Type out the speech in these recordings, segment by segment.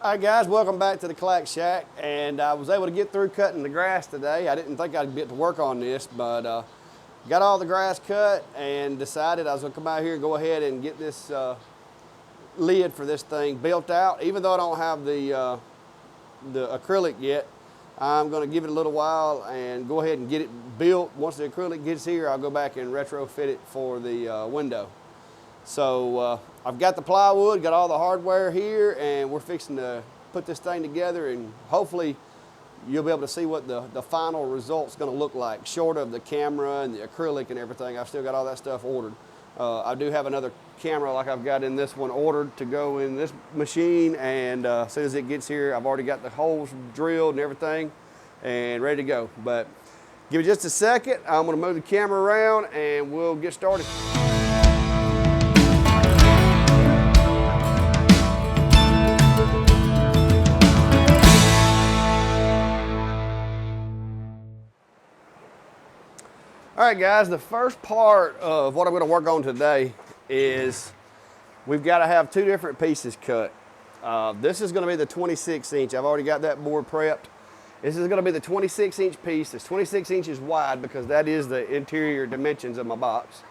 All right, guys, welcome back to the Clack Shack. And I was able to get through cutting the grass today. I didn't think I'd get to work on this, but got all the grass cut and decided I was gonna come out here and go ahead and get this lid for this thing built out. Even though I don't have the acrylic yet, I'm gonna give it a little while and go ahead and get it built. Once the acrylic gets here, I'll go back and retrofit it for the window. So I've got the plywood, got all the hardware here, and we're fixing to put this thing together, and hopefully you'll be able to see what the final result's gonna look like, short of the camera and the acrylic and everything. I've still got all that stuff ordered. I do have another camera like I've got in this one ordered to go in this machine, and as soon as it gets here, I've already got the holes drilled and everything and ready to go. But give it just a second. I'm gonna move the camera around and we'll get started. All right, guys, the first part of what I'm going to work on today is we've got to have two different pieces cut. This is going to be the 26 inch. I've already got that board prepped. This is going to be the 26 inch piece. It's 26 inches wide because that is the interior dimensions of my box.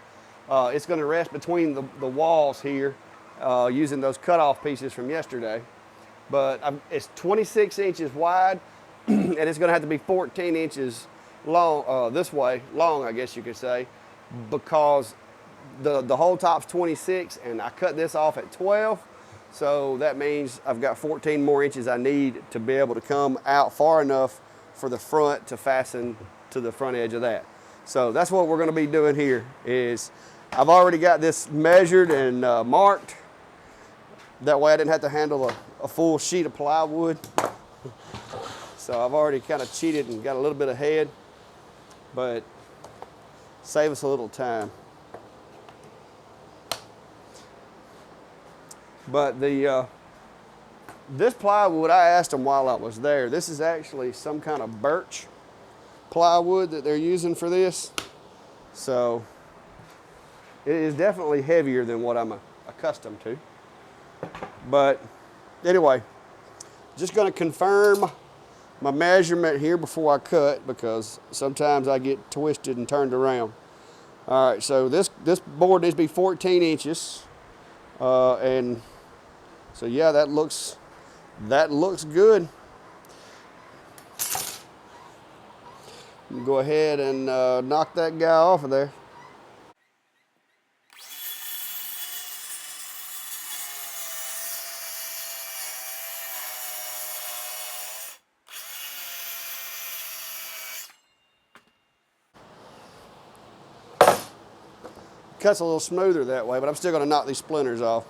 It's going to rest between the walls here using those cutoff pieces from yesterday. But it's 26 inches wide and it's going to have to be 14 inches long, this way, long I guess you could say, because the whole top's 26 and I cut this off at 12, so that means I've got 14 more inches I need to be able to come out far enough for the front to fasten to the front edge of that. So that's what we're going to be doing here. Is I've already got this measured and marked, that way I didn't have to handle a full sheet of plywood. So I've already kind of cheated and got a little bit ahead, but save us a little time. But this plywood, I asked them while I was there, this is actually some kind of birch plywood that they're using for this. So it is definitely heavier than what I'm accustomed to. But anyway, just going to confirm my measurement here before I cut, because sometimes I get twisted and turned around. All right, so this board needs to be 14 inches. And so yeah, that looks good. Go ahead and knock that guy off of there. Cuts a little smoother that way, but I'm still going to knock these splinters off.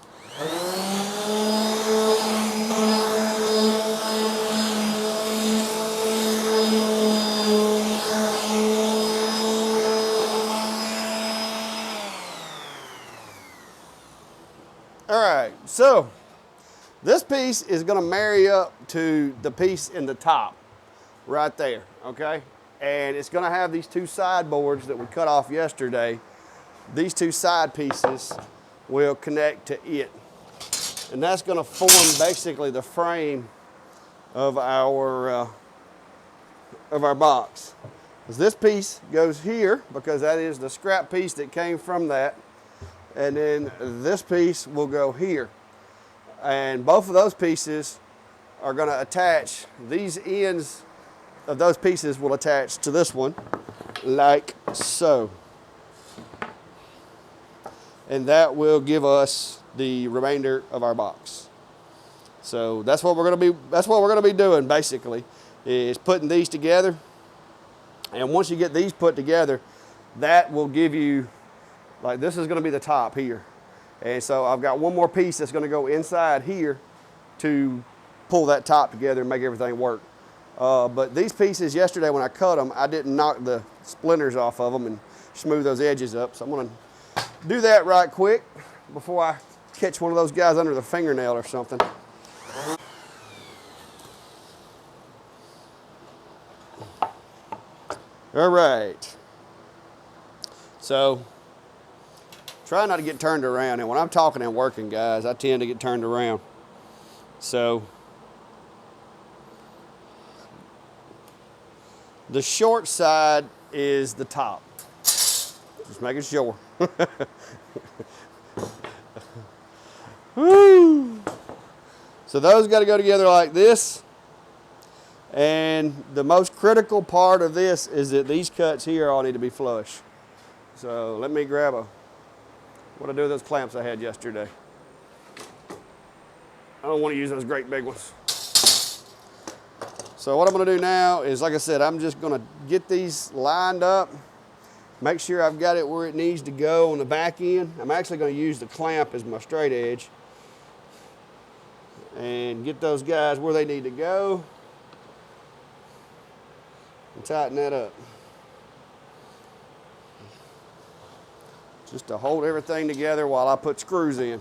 All right, so this piece is going to marry up to the piece in the top right there, okay? And it's going to have these two side boards that we cut off yesterday. These two side pieces will connect to it. And that's going to form basically the frame of our box. This piece goes here because that is the scrap piece that came from that. And then this piece will go here. And both of those pieces are going to attach, these ends of those pieces will attach to this one like so. And that will give us the remainder of our box. So that's what we're going to be doing basically, is putting these together. And once you get these put together, that will give you, like, this is going to be the top here. And so I've got one more piece that's going to go inside here to pull that top together and make everything work. But these pieces yesterday when I cut them, I didn't knock the splinters off of them and smooth those edges up. So I'm going to do that right quick before I catch one of those guys under the fingernail or something. All right. So try not to get turned around. And when I'm talking and working, guys, I tend to get turned around. So The short side is the top. Just making sure. Woo! So those got to go together like this. And the most critical part of this is that these cuts here all need to be flush. So let me grab what I do with those clamps I had yesterday. I don't want to use those great big ones. So what I'm going to do now is, like I said, I'm just going to get these lined up, make sure I've got it where it needs to go on the back end. I'm actually going to use the clamp as my straight edge and get those guys where they need to go and tighten that up. Just to hold everything together while I put screws in.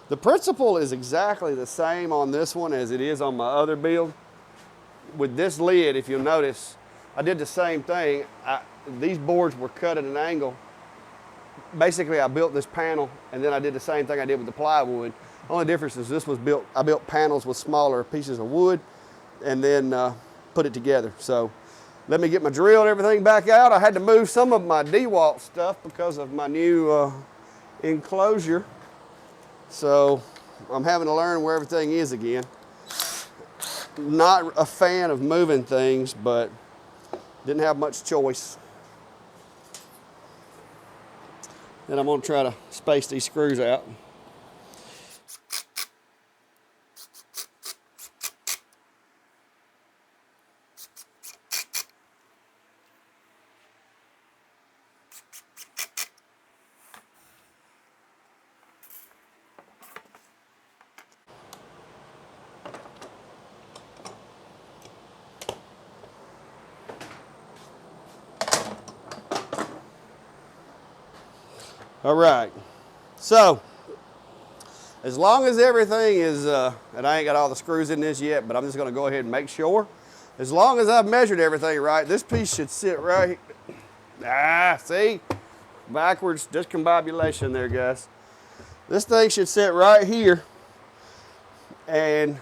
The principle is exactly the same on this one as it is on my other build. With this lid, if you'll notice, I did the same thing. These boards were cut at an angle. Basically, I built this panel, and then I did the same thing I did with the plywood. Only difference is this was built, I built panels with smaller pieces of wood, and then put it together. So let me get my drill and everything back out. I had to move some of my DeWalt stuff because of my new enclosure. So I'm having to learn where everything is again. Not a fan of moving things, but didn't have much choice. Then I'm going to try to space these screws out. All right, so as long as everything is, and I ain't got all the screws in this yet, but I'm just gonna go ahead and make sure. As long as I've measured everything right, this piece should sit right, see? Backwards discombobulation there, guys. This thing should sit right here, and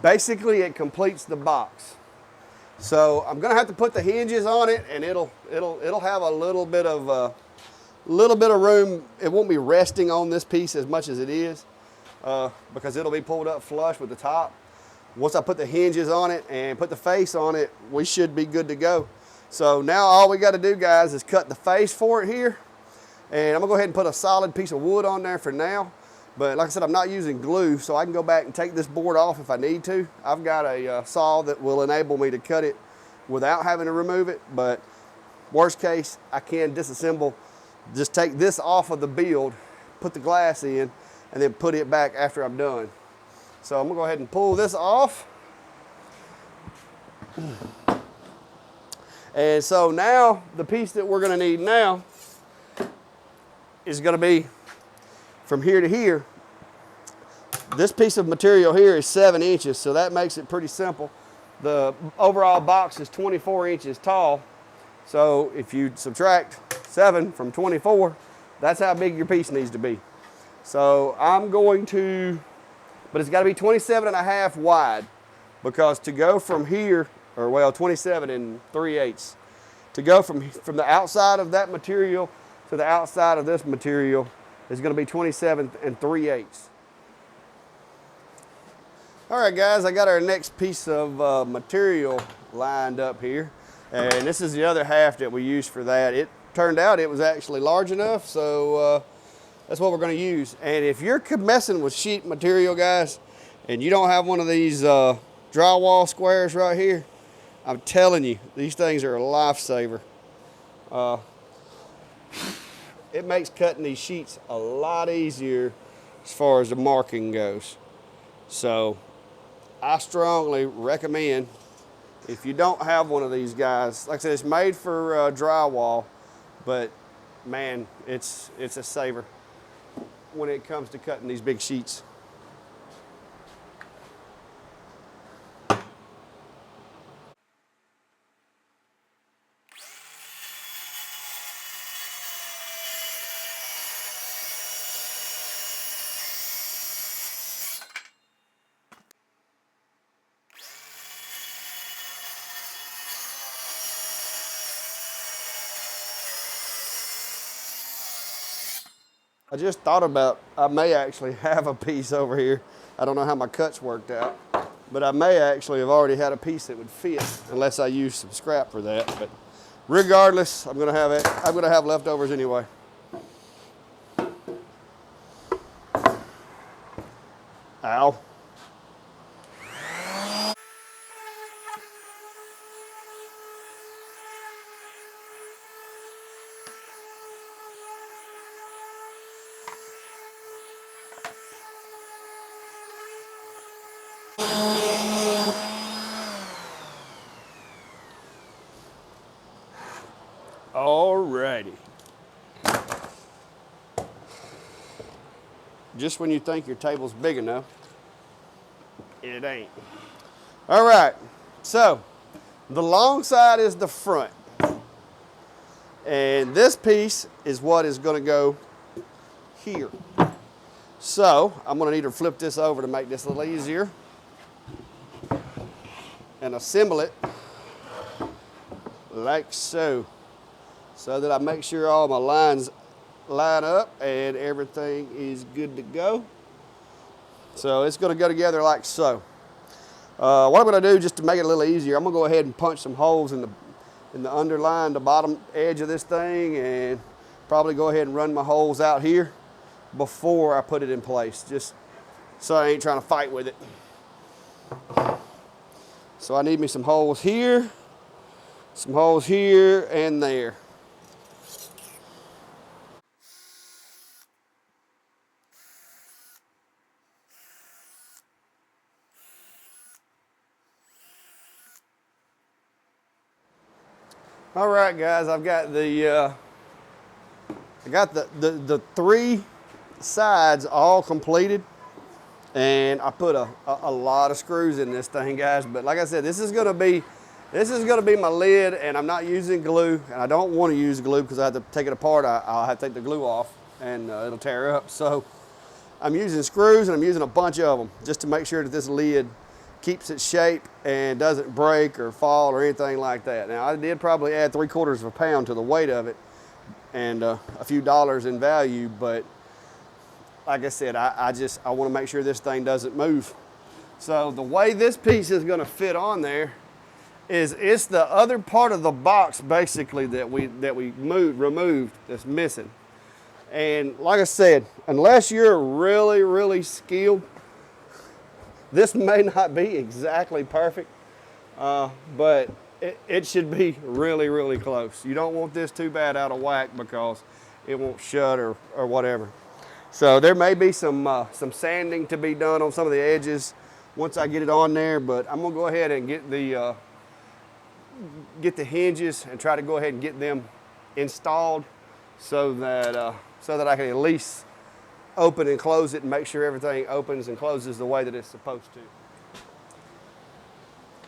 basically it completes the box. So I'm gonna have to put the hinges on it, and it'll have a little bit of room. It won't be resting on this piece as much as it is because it'll be pulled up flush with the top. Once I put the hinges on it and put the face on it, we should be good to go. So now all we got to do, guys, is cut the face for it here. And I'm gonna go ahead and put a solid piece of wood on there for now. But like I said, I'm not using glue, so I can go back and take this board off if I need to. I've got a saw that will enable me to cut it without having to remove it. But worst case, I can disassemble. Just take this off of the build, put the glass in, and then put it back after I'm done. So I'm gonna go ahead and pull this off. And so now the piece that we're gonna need now is gonna be from here to here. This piece of material here is 7 inches, so that makes it pretty simple. The overall box is 24 inches tall. So if you subtract 7 from 24, that's how big your piece needs to be. So I'm going to, but it's got to be 27.5 wide, because to go from here, or well, 27 3/8, to go from the outside of that material to the outside of this material is going to be 27 3/8. All right, guys, I got our next piece of material lined up here. And this is the other half that we used for that. It turned out it was actually large enough, so that's what we're gonna use. And if you're messing with sheet material, guys, and you don't have one of these drywall squares right here, I'm telling you, these things are a lifesaver. It makes cutting these sheets a lot easier as far as the marking goes. So I strongly recommend, if you don't have one of these guys, like I said, it's made for drywall, but man, it's a saver when it comes to cutting these big sheets. I just thought about, I may actually have a piece over here. I don't know how my cuts worked out, but I may actually have already had a piece that would fit unless I use some scrap for that. But regardless, I'm gonna have leftovers anyway. Ow. Alrighty. Just when you think your table's big enough, it ain't. All right, so the long side is the front. And this piece is what is gonna go here. So I'm gonna need to flip this over to make this a little easier and assemble it like so, so that I make sure all my lines line up and everything is good to go. So it's gonna go together like so. What I'm gonna do just to make it a little easier, I'm gonna go ahead and punch some holes in the underline, the bottom edge of this thing, and probably go ahead and run my holes out here before I put it in place, just so I ain't trying to fight with it. So I need me some holes here, and there. All right, guys, I've got the three sides all completed, and I put a lot of screws in this thing, guys. But like I said, this is gonna be my lid, and I'm not using glue, and I don't want to use glue because I have to take it apart. I'll have to take the glue off, and it'll tear up. So I'm using screws, and I'm using a bunch of them just to make sure that this lid keeps its shape and doesn't break or fall or anything like that. Now, I did probably add 3/4 of a pound to the weight of it and a few dollars in value, but like I said, I want to make sure this thing doesn't move. So the way this piece is going to fit on there is it's the other part of the box basically that we removed that's missing. And like I said, unless you're really, really skilled, this may not be exactly perfect, but it should be really, really close. You don't want this too bad out of whack because it won't shut or whatever. So there may be some sanding to be done on some of the edges once I get it on there, but I'm gonna go ahead and get the hinges and try to go ahead and get them installed so that I can at least open and close it and make sure everything opens and closes the way that it's supposed to.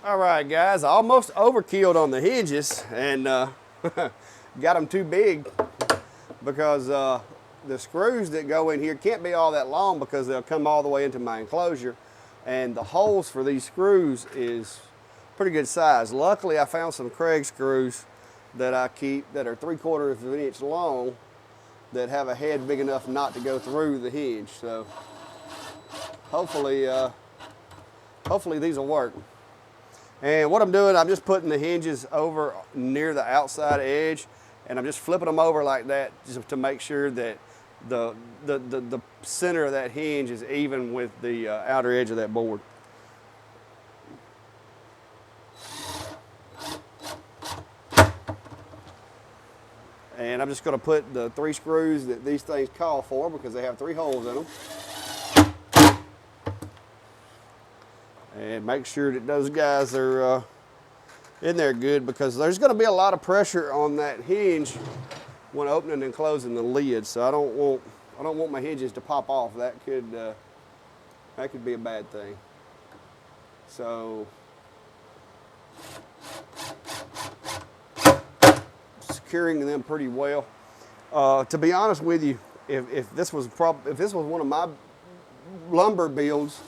All right, guys, I almost overkilled on the hinges and got them too big because the screws that go in here can't be all that long because they'll come all the way into my enclosure, and the holes for these screws is pretty good size. Luckily, I found some Kreg screws that I keep that are 3/4 of an inch long that have a head big enough not to go through the hinge. So hopefully these will work. And what I'm doing, I'm just putting the hinges over near the outside edge, and I'm just flipping them over like that just to make sure that the center of that hinge is even with the outer edge of that board. And I'm just going to put the 3 screws that these things call for because they have 3 holes in them. And make sure that those guys are in there good because there's going to be a lot of pressure on that hinge when opening and closing the lid. So I don't want my hinges to pop off. That could be a bad thing. So securing them pretty well. To be honest with you, if this was one of my lumber builds,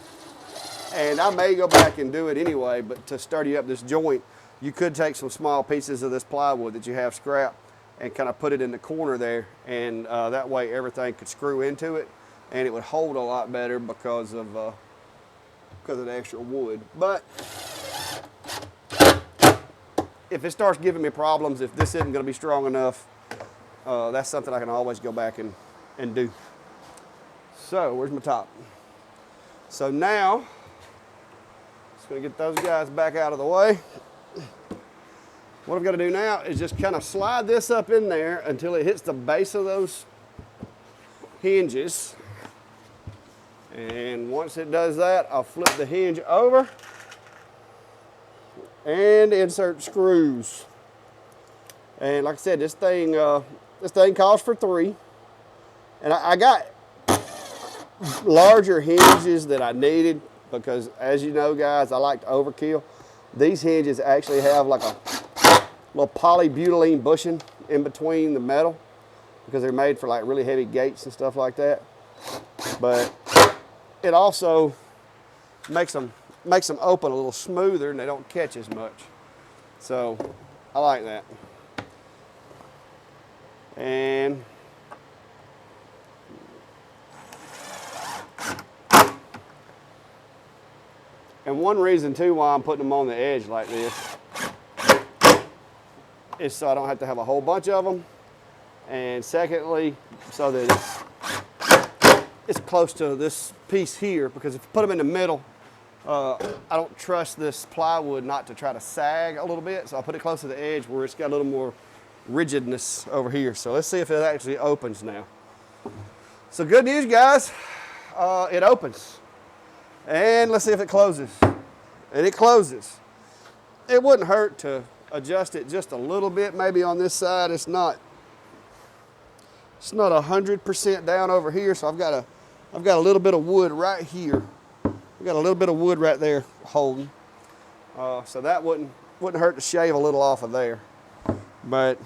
and I may go back and do it anyway, but to sturdy up this joint, you could take some small pieces of this plywood that you have scrap and kind of put it in the corner there, and that way everything could screw into it, and it would hold a lot better because of the extra wood. But if it starts giving me problems, if this isn't going to be strong enough, that's something I can always go back and do. So where's my top? So now, just going to get those guys back out of the way. What I've got to do now is just kind of slide this up in there until it hits the base of those hinges. And once it does that, I'll flip the hinge over and insert screws. And like I said, this thing calls for 3. And I got larger hinges that I needed because, as you know, guys, I like to overkill. These hinges actually have like a little polybutylene bushing in between the metal because they're made for like really heavy gates and stuff like that. But it also makes them open a little smoother and they don't catch as much. So I like that. And one reason too why I'm putting them on the edge like this is so I don't have to have a whole bunch of them. And secondly, so that it's close to this piece here, because if you put them in the middle, I don't trust this plywood not to try to sag a little bit. So I put it close to the edge where it's got a little more rigidness over here. So let's see if it actually opens now. So good news, guys, it opens. And let's see if it closes. And it closes. It wouldn't hurt to adjust it just a little bit, maybe on this side. It's not 100% down over here, so I've got a little bit of wood right here. We've got a little bit of wood right there holding. So that wouldn't hurt to shave a little off of there. But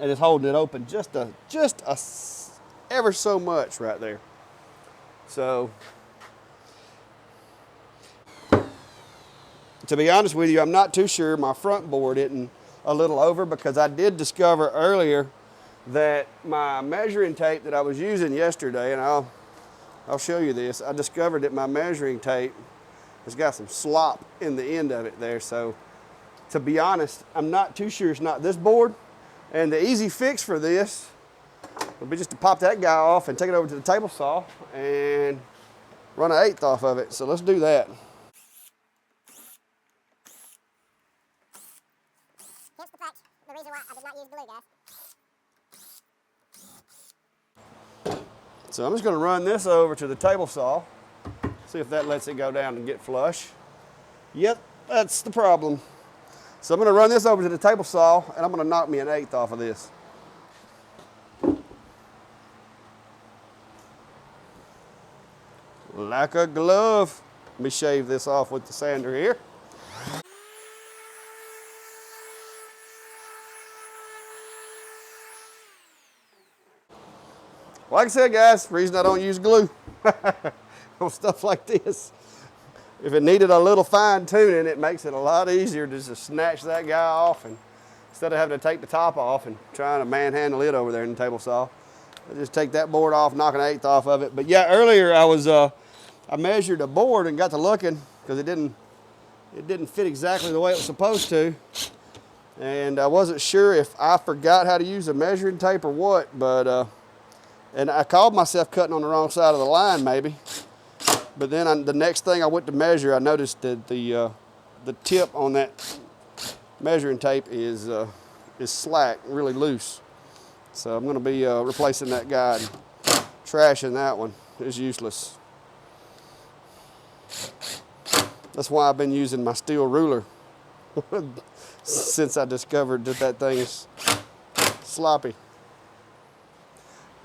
it is holding it open just ever so much right there. So to be honest with you, I'm not too sure my front board isn't a little over, because I did discover earlier that my measuring tape that I was using yesterday, and I'll show you this, I discovered that my measuring tape has got some slop in the end of it there. So to be honest, I'm not too sure it's not this board. And the easy fix for this would be just to pop that guy off and take it over to the table saw and run an 1/8 off of it. So let's do that. Here's the fact, the reason why I did not use glue, guys. So I'm just going to run this over to the table saw, see if that lets it go down and get flush. Yep, that's the problem. So I'm going to run this over to the table saw, and I'm going to knock me an 1/8 off of this. Like a glove. Let me shave this off with the sander here. Like I said, guys, the reason I don't use glue on stuff like this, if it needed a little fine tuning, it makes it a lot easier to just snatch that guy off, and instead of having to take the top off and trying to manhandle it over there in the table saw, I just take that board off, knock an 1/8 off of it. But yeah, earlier I measured a board and got to looking, because it didn't fit exactly the way it was supposed to, and I wasn't sure if I forgot how to use a measuring tape or what, but and I called myself cutting on the wrong side of the line maybe. But then the next thing I went to measure, I noticed that the tip on that measuring tape is slack, really loose. So I'm going to be replacing that guide. Trashing that one is useless. That's why I've been using my steel ruler since I discovered that thing is sloppy.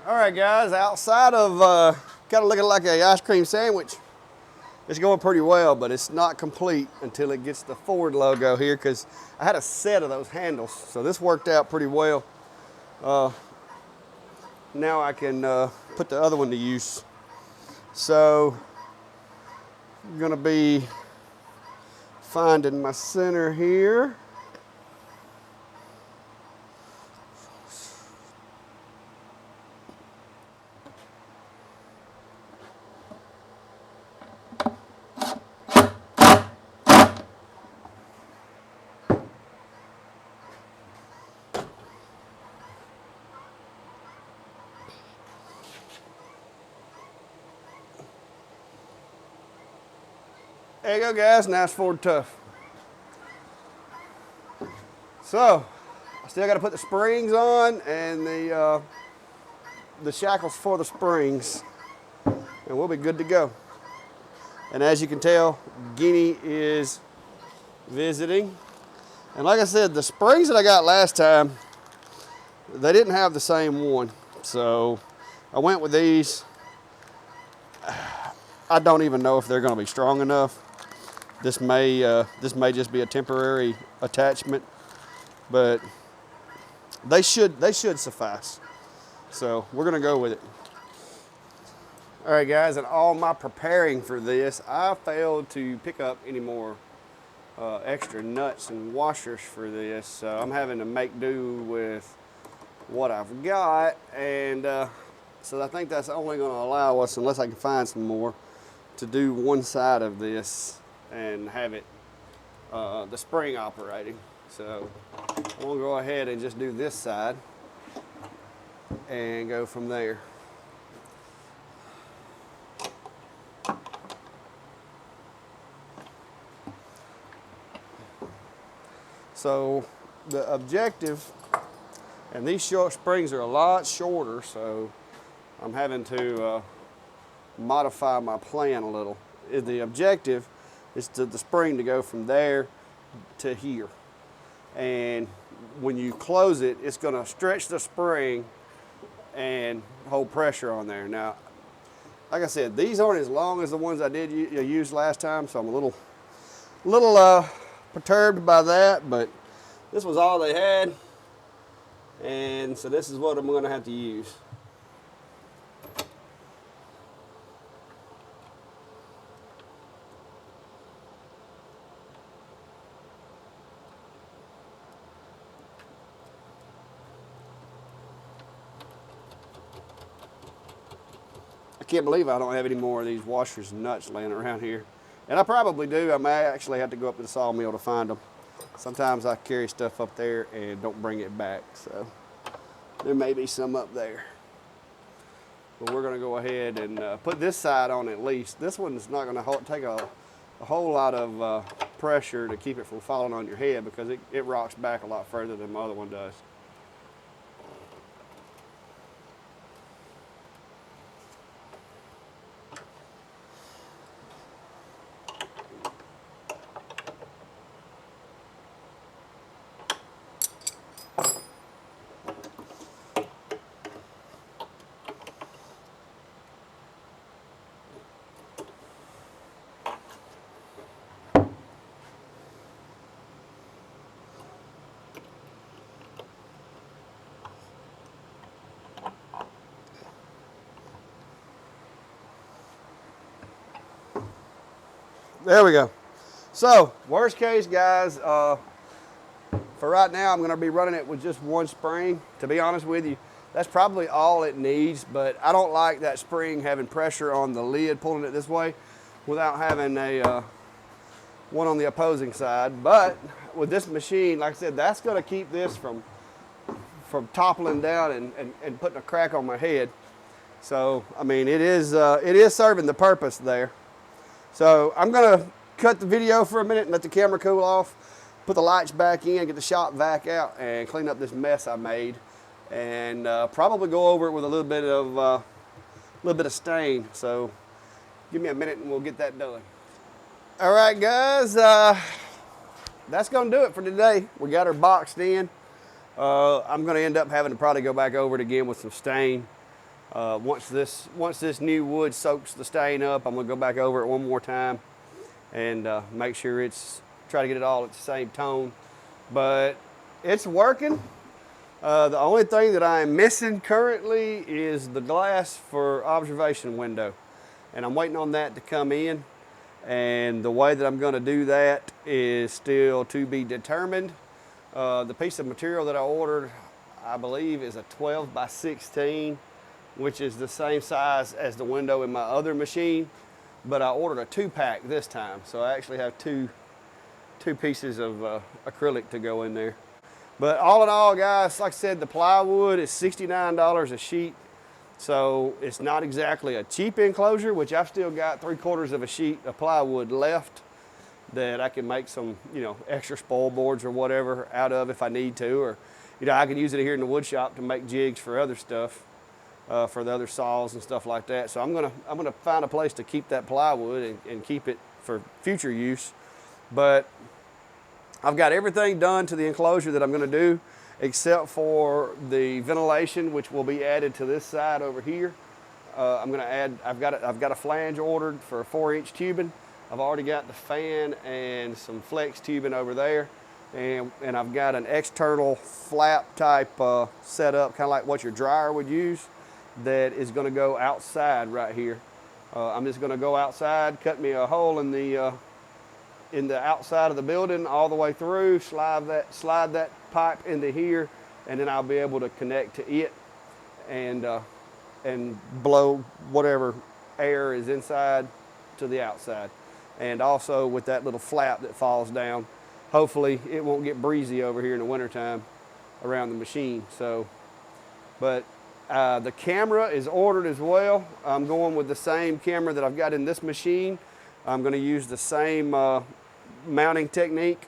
All right, guys, outside of kind of looking like an ice cream sandwich, it's going pretty well, but it's not complete until it gets the Ford logo here, because I had a set of those handles, so this worked out pretty well. Now I can put the other one to use. So I'm going to be finding my center here. There you go, guys. Now it's Ford Tough. So, I still got to put the springs on and the shackles for the springs, and we'll be good to go. And as you can tell, Guinea is visiting. And like I said, the springs that I got last time, they didn't have the same one. So I went with these. I don't even know if they're going to be strong enough. This may just be a temporary attachment, but they should suffice. So we're going to go with it. All right, guys, and all my preparing for this, I failed to pick up any more extra nuts and washers for this. So I'm having to make do with what I've got, and so I think that's only going to allow us, unless I can find some more, to do one side of this and have it the spring operating. So I'm going to go ahead and just do this side and go from there. So the objective, and these short springs are a lot shorter, so I'm having to modify my plan a little. The objective is to the spring to go from there to here. And when you close it, it's going to stretch the spring and hold pressure on there. Now, like I said, these aren't as long as the ones I did use last time, so I'm a little perturbed by that, but this was all they had, and so this is what I'm going to have to use. I can't believe I don't have any more of these washers and nuts laying around here. And I probably do. I may actually have to go up to the sawmill to find them. Sometimes I carry stuff up there and don't bring it back, so there may be some up there. But we're going to go ahead and put this side on at least. This one's not going to take a whole lot of pressure to keep it from falling on your head, because it rocks back a lot further than the other one does. There we go. So, worst case, guys, for right now, I'm going to be running it with just one spring. To be honest with you, that's probably all it needs, but I don't like that spring having pressure on the lid, pulling it this way, without having a one on the opposing side. But with this machine, like I said, that's going to keep this from toppling down and putting a crack on my head. So, I mean, it is serving the purpose there. So I'm going to cut the video for a minute and let the camera cool off, put the lights back in, get the shop vac out, and clean up this mess I made, and probably go over it with a little bit of stain. So give me a minute and we'll get that done. All right, guys, that's going to do it for today. We got her boxed in. I'm going to end up having to probably go back over it again with some stain. Once this new wood soaks the stain up, I'm gonna go back over it one more time and make sure try to get it all at the same tone. But it's working. The only thing that I am missing currently is the glass for observation window, and I'm waiting on that to come in. And the way that I'm gonna do that is still to be determined. The piece of material that I ordered, I believe, is a 12 by 16. Which is the same size as the window in my other machine, but I ordered a 2-pack this time, so I actually have two pieces of acrylic to go in there. But all in all, guys, like I said, the plywood is $69 a sheet, so it's not exactly a cheap enclosure, which I've still got 3/4 of a sheet of plywood left. that I can make some, extra spoil boards or whatever out of if I need to, or, I can use it here in the wood shop to make jigs for other stuff, for the other saws and stuff like that. So I'm gonna find a place to keep that plywood and keep it for future use. But I've got everything done to the enclosure that I'm gonna do, except for the ventilation, which will be added to this side over here. I'm gonna add, I've got a flange ordered for a 4-inch tubing. I've already got the fan and some flex tubing over there. And I've got an external flap type setup, kind of like what your dryer would use, that is gonna go outside right here. I'm just gonna go outside, cut me a hole in the outside of the building all the way through, slide that pipe into here, and then I'll be able to connect to it and blow whatever air is inside to the outside. And also with that little flap that falls down, hopefully it won't get breezy over here in the wintertime around the machine. So, but the camera is ordered as well. I'm going with the same camera that I've got in this machine. I'm going to use the same mounting technique.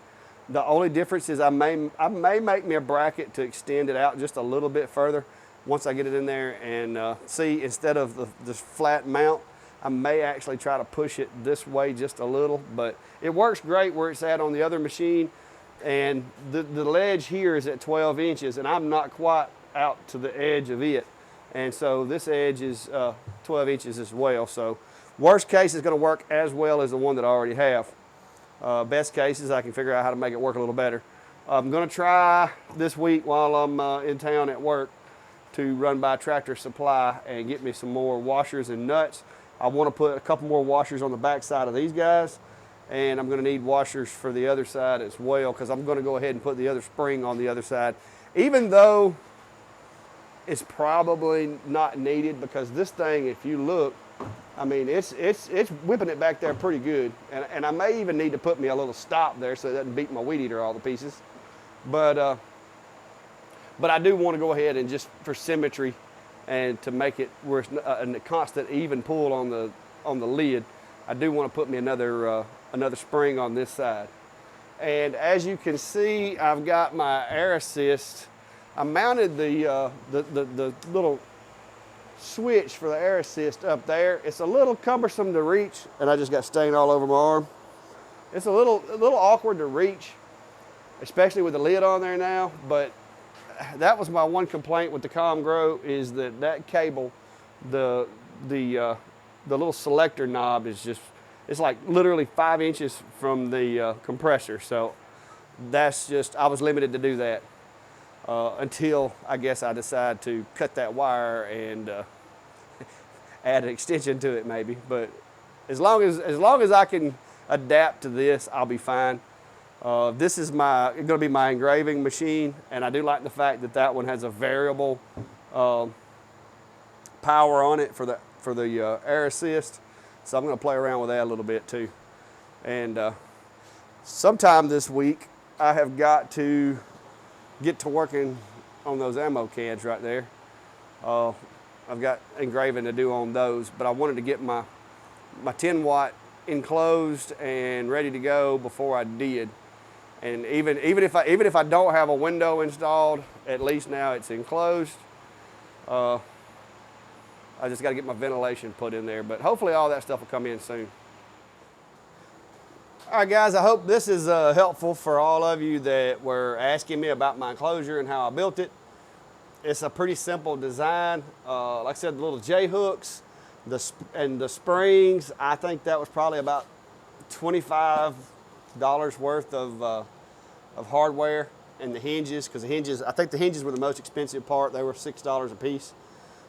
The only difference is I may make me a bracket to extend it out just a little bit further once I get it in there, and see, instead of this flat mount, I may actually try to push it this way just a little, but it works great where it's at on the other machine. And the ledge here is at 12 inches, and I'm not quite out to the edge of it. And so this edge is 12 inches as well. So worst case is going to work as well as the one that I already have. Best case is I can figure out how to make it work a little better. I'm going to try this week while I'm in town at work to run by Tractor Supply and get me some more washers and nuts. I want to put a couple more washers on the back side of these guys, and I'm going to need washers for the other side as well, because I'm going to go ahead and put the other spring on the other side, even though it's probably not needed, because this thing, if you look, I mean, it's whipping it back there pretty good. And I may even need to put me a little stop there so it doesn't beat my weed eater all the pieces. But I do want to go ahead and, just for symmetry and to make it where it's a constant even pull on the lid, I do want to put me another spring on this side. And as you can see, I've got my air assist. I mounted the little switch for the air assist up there. It's a little cumbersome to reach, and I just got stain all over my arm. It's a little awkward to reach, especially with the lid on there now, but that was my one complaint with the ComGrow, is that cable, the little selector knob is just, it's like literally 5 inches from the compressor. So that's just, I was limited to do that until I guess I decide to cut that wire and add an extension to it maybe. But as long as I can adapt to this, I'll be fine. This is going to be my engraving machine, and I do like the fact that one has a variable power on it for the air assist. So I'm going to play around with that a little bit too. And sometime this week, I have got to get to working on those ammo cans right there. I've got engraving to do on those, but I wanted to get my 10 watt enclosed and ready to go before I did. And even if I don't have a window installed, at least now it's enclosed. I just got to get my ventilation put in there, but hopefully all that stuff will come in soon. All right, guys, I hope this is helpful for all of you that were asking me about my enclosure and how I built it. It's a pretty simple design. Like I said, the little J-hooks and the springs, I think that was probably about $25 worth of hardware, and the hinges, because I think the hinges were the most expensive part. They were $6 a piece.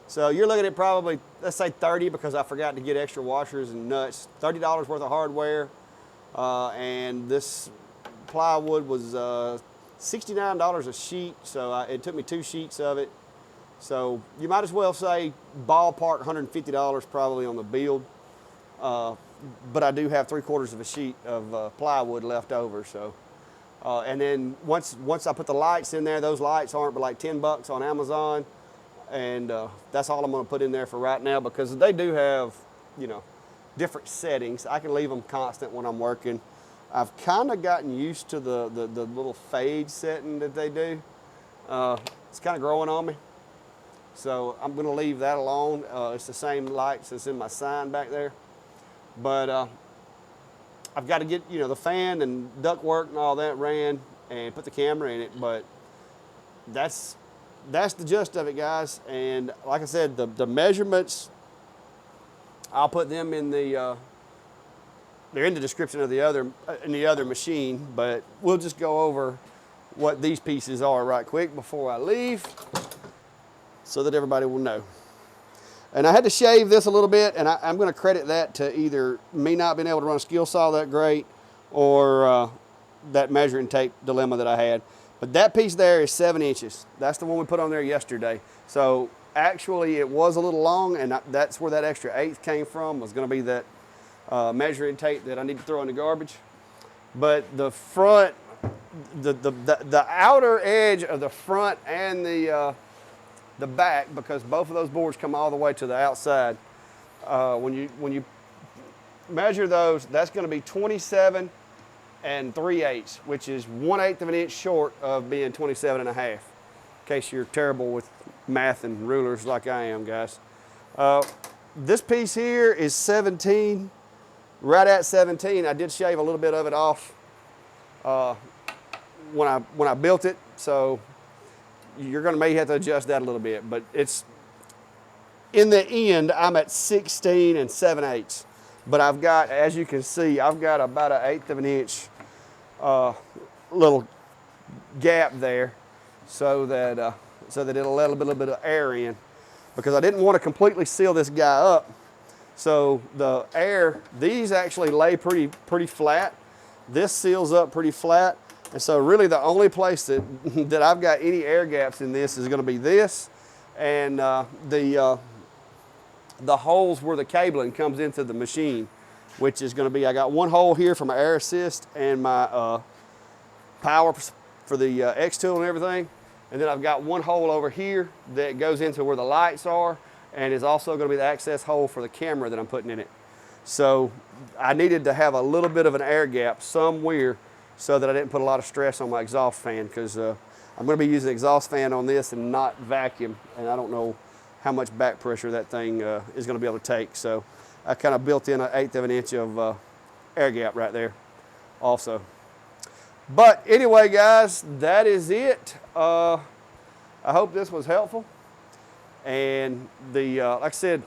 So you're looking at probably, let's say 30, because I forgot to get extra washers and nuts. $30 worth of hardware, and this plywood was $69 a sheet, so it took me 2 sheets of it. So you might as well say ballpark $150 probably on the build. But I do have 3/4 of a sheet of plywood left over. So, and then once I put the lights in there, those lights aren't but like $10 on Amazon, and that's all I'm going to put in there for right now, because they do have, different settings. I can leave them constant when I'm working. I've kind of gotten used to the little fade setting that they do. It's kind of growing on me. So I'm going to leave that alone. It's the same lights that's in my sign back there. But I've got to get, you know, the fan and ductwork and all that ran and put the camera in it. But that's the gist of it, guys. And like I said, the measurements, I'll put them in the, they're in the description of the other machine, but we'll just go over what these pieces are right quick before I leave so that everybody will know. And I had to shave this a little bit, and I'm going to credit that to either me not being able to run a skill saw that great or that measuring tape dilemma that I had. But that piece there is 7 inches. That's the one we put on there yesterday. So actually it was a little long, and that's where that extra 1/8 came from, was going to be that measuring tape that I need to throw in the garbage. But the front, the outer edge of the front and the back, because both of those boards come all the way to the outside. When you measure those, that's going to be 27 3/8, which is 1/8 of an inch short of being 27 1/2. In case you're terrible with math and rulers like I am, guys. This piece here is 17, right at 17. I did shave a little bit of it off when I built it, so you're going to may have to adjust that a little bit, but it's, in the end, I'm at 16 7/8. But I've got, as you can see, I've got about 1/8 of an inch little gap there so that it'll let a little bit of air in, because I didn't want to completely seal this guy up. So the air, these actually lay pretty flat. This seals up pretty flat. And so really the only place that I've got any air gaps in this is going to be this and the holes where the cabling comes into the machine, which is going to be, I got one hole here for my air assist and my power for the X-Tool and everything. And then I've got one hole over here that goes into where the lights are, and is also going to be the access hole for the camera that I'm putting in it. So I needed to have a little bit of an air gap somewhere so that I didn't put a lot of stress on my exhaust fan, because I'm going to be using exhaust fan on this and not vacuum, and I don't know how much back pressure that thing is going to be able to take. So I kind of built in 1/8 of an inch of air gap right there also. But anyway, guys, that is it. I hope this was helpful. And like I said,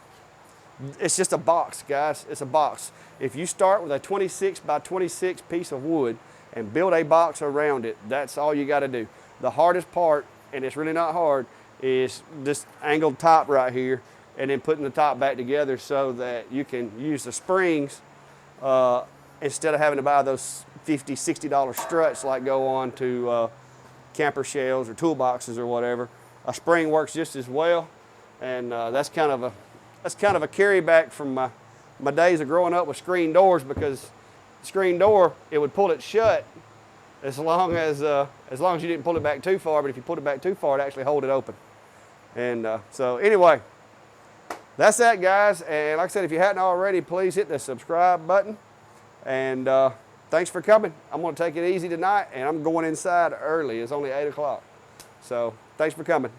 it's just a box, guys. It's a box. If you start with a 26 by 26 piece of wood and build a box around it, that's all you got to do. The hardest part, and it's really not hard, is this angled top right here, and then putting the top back together so that you can use the springs instead of having to buy those $50, $60 struts like go on to camper shells or toolboxes or whatever. A spring works just as well, and that's kind of a carry back from my days of growing up with screen doors, because the screen door, it would pull it shut as long as you didn't pull it back too far, but if you pulled it back too far, it actually hold it open. And so anyway, that's that, guys. And like I said, if you hadn't already, please hit the subscribe button. And thanks for coming. I'm going to take it easy tonight, and I'm going inside early. It's only 8 o'clock. So thanks for coming.